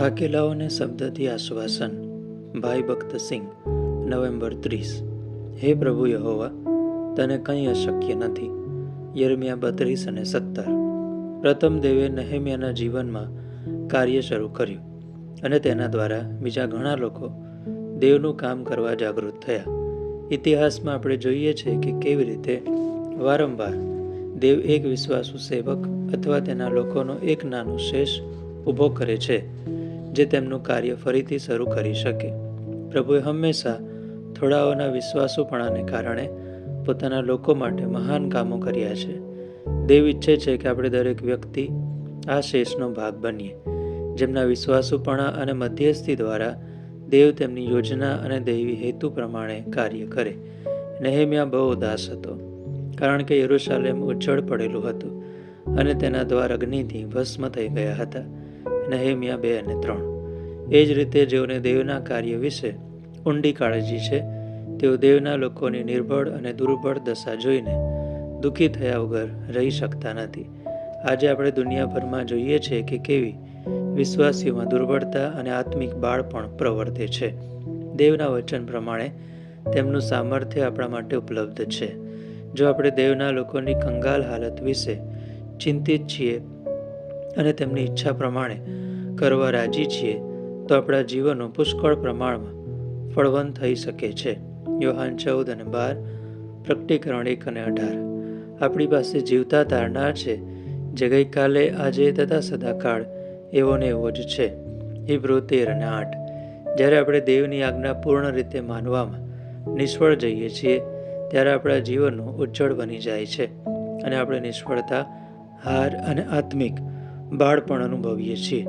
થાકેલાઓને શબ્દથી આશ્વાસન. ભાઈ ભક્તસિંહ. નવેમ્બર 30. હે પ્રભુ યહોવા, તને કંઈ અશક્ય નથી. યર્મિયા 32 અને 17. પ્રથમ દેવે નહેમ્યાના જીવનમાં કાર્ય શરૂ કર્યું અને તેના દ્વારા બીજા ઘણા લોકો દેવનું કામ કરવા જાગૃત થયા. ઇતિહાસમાં આપણે જોઈએ છીએ કે કેવી રીતે વારંવાર દેવ એક વિશ્વાસુ સેવક અથવા તેના લોકોનો એક નાનો શેષ ઊભો કરે છે જે તેમનું કાર્ય ફરીથી શરૂ કરી શકે. પ્રભુએ હંમેશા થોડાઓના વિશ્વાસુપણાને કારણે પોતાના લોકો માટે મહાન કામો કર્યા છે. દેવ ઈચ્છે છે કે આપણે દરેક વ્યક્તિ આ શેષનો ભાગ બનીએ, જેમના વિશ્વાસુપણા અને મધ્યસ્થી દ્વારા દેવ તેમની યોજના અને દૈવી હેતુ પ્રમાણે કાર્ય કરે. નહેમ્યા બહુ ઉદાસ હતો, કારણ કે યરૂશાલેમ ઉજ્જળ પડેલું હતું અને તેના દ્વાર અગ્નિથી ભસ્મ થઈ ગયા હતા. નહેમ્યા 2 અને 3. એ જ રીતે જેઓને દેવના કાર્ય વિશે ઊંડી કાળજી છે, તેઓ દેવના લોકોની નિર્બળ અને દુર્બળ દશા જોઈને દુઃખી થયા વગર રહી શકતા નથી. આજે આપણે દુનિયાભરમાં જોઈએ છીએ કે કેવી વિશ્વાસીઓમાં દુર્બળતા અને આત્મિક બાળપણ પ્રવર્તે છે. દેવના વચન પ્રમાણે તેમનું સામર્થ્ય આપણા માટે ઉપલબ્ધ છે. જો આપણે દેવના લોકોની કંગાલ હાલત વિશે ચિંતિત છીએ અને તેમની ઈચ્છા પ્રમાણે કરવા રાજી છીએ, તો આપણા જીવનો પુષ્કળ પ્રમાણમાં ફળવંત થઈ શકે છે. યોહાન 14 અને 12, પ્રકટીકરણ 1 અને 18. આપણી પાસે જીવતા તારનાર છે, જે ગઈકાલે, આજે તથા સદાકાળ એવો ને એવો જ છે. હિબ્રૂ 13 અને 8. જ્યારે આપણે દેવની આજ્ઞા પૂર્ણ રીતે માનવામાં નિષ્ફળ જઈએ છીએ, ત્યારે આપણા જીવનો ઉજ્જળ બની જાય છે અને આપણે નિષ્ફળતા, હાર અને આત્મિક બાળપણ અનુભવીએ છીએ.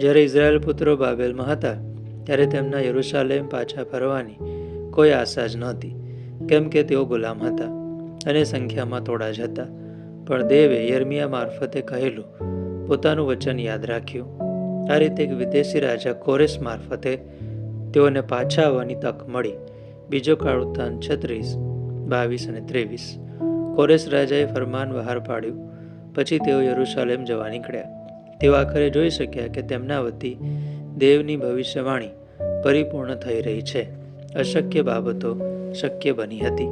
જ્યારે ઇઝરાયેલ પુત્રો બાબેલમાં હતા, ત્યારે તેમના યરૂશાલેમ પાછા ફરવાની કોઈ આશા જ નહોતી, કેમ કે તેઓ ગુલામ હતા અને સંખ્યામાં થોડા જ હતા. પણ દેવે યર્મિયા મારફતે કહેલું પોતાનું વચન યાદ રાખ્યું. આ રીતે એક વિદેશી રાજા કોરેશ મારફતે તેઓને પાછા આવવાની તક મળી. બીજો કાળવૃત્તાંત 36, 22 અને 23. કોરેશ રાજાએ ફરમાન બહાર પાડ્યું. પછી તેઓ યરૂશાલેમ જવા નીકળ્યા. તેઓ આખરે જોઈ શક્યા કે તેમના વતી દેવની ભવિષ્યવાણી પરિપૂર્ણ થઈ રહી છે. અશક્ય બાબતો શક્ય બની હતી.